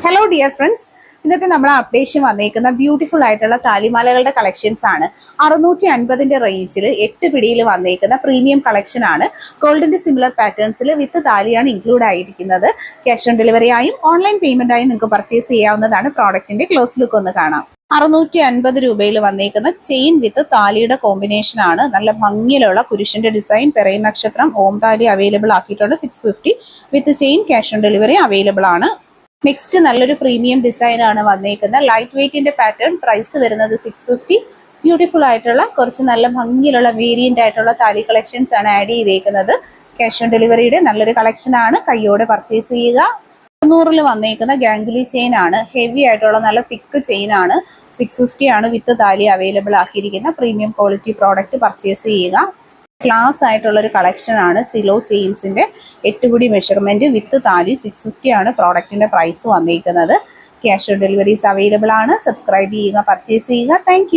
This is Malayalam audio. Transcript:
ഹലോ ഡിയർ ഫ്രണ്ട്സ്, ഇന്നത്തെ നമ്മുടെ അപ്ഡേഷൻ വന്നേക്കുന്ന ബ്യൂട്ടിഫുൾ ആയിട്ടുള്ള താലിമാലകളുടെ കളക്ഷൻസ് ആണ്. 650 റേഞ്ചിൽ 8 പിടിയിൽ വന്നേക്കുന്ന പ്രീമിയം കളക്ഷൻ ആണ്. ഗോൾഡിന്റെ സിമിലർ പാറ്റേൺസിൽ വിത്ത് താലിയാണ് ഇൻക്ലൂഡ് ആയിരിക്കുന്നത്. ക്യാഷ് ഓൺ ഡെലിവറി ആയും ഓൺലൈൻ പേയ്മെന്റ് ആയും നിങ്ങൾക്ക് പർച്ചേസ് ചെയ്യാവുന്നതാണ്. പ്രോഡക്റ്റിന്റെ ക്ലോസ് ലുക്ക് ഒന്ന് കാണാം. 650 രൂപയിൽ വന്നേക്കുന്ന ചെയിൻ വിത്ത് താലിയുടെ കോമ്പിനേഷൻ ആണ്. നല്ല ഭംഗിയിലുള്ള കുരിശിന്റെ ഡിസൈൻ, പെറൈ നക്ഷത്രം, ഓം താലി അവൈലബിൾ ആക്കിയിട്ടുണ്ട്. 650 with chain. Cash on delivery available ആണ്. നെക്സ്റ്റ് നല്ലൊരു പ്രീമിയം ഡിസൈൻ ആണ് വന്നേക്കുന്നത്. ലൈറ്റ് വെയിറ്റിന്റെ പാറ്റേൺ, പ്രൈസ് വരുന്നത് 650. ബ്യൂട്ടിഫുൾ ആയിട്ടുള്ള കുറച്ച് നല്ല ഭംഗിയിലുള്ള വേരിയന്റ് ആയിട്ടുള്ള താലി കളക്ഷൻസ് ആണ് ആഡ് ചെയ്തേക്കുന്നത്. ക്യാഷ് ഓൺ ഡെലിവറിയുടെ നല്ലൊരു കളക്ഷൻ ആണ്. കയ്യോടെ പർച്ചേസ് ചെയ്യുക. 600 വന്നേക്കുന്ന ഗാംഗുലി ചെയിൻ ആണ്. ഹെവി ആയിട്ടുള്ള നല്ല തിക്ക് ചെയിൻ ആണ്. 650 ആണ് വിത്ത് താലി അവൈലബിൾ ആക്കിയിരിക്കുന്ന പ്രീമിയം ക്വാളിറ്റി പ്രോഡക്റ്റ് പർച്ചേസ് ചെയ്യുക. ക്ലാസ് ആയിട്ടുള്ള ഒരു കളക്ഷൻ ആണ്. സിലോ ചെയിൻസിന്റെ 8 പിടി മെഷർമെന്റ് വിത്ത് താലി. 650 ആണ് പ്രോഡക്റ്റിന്റെ പ്രൈസ് വന്നിരിക്കുന്നത്. ക്യാഷ് ഓൺ ഡെലിവറീസ് അവൈലബിൾ ആണ്. സബ്സ്ക്രൈബ് ചെയ്യുക, പർച്ചേസ് ചെയ്യുക. താങ്ക്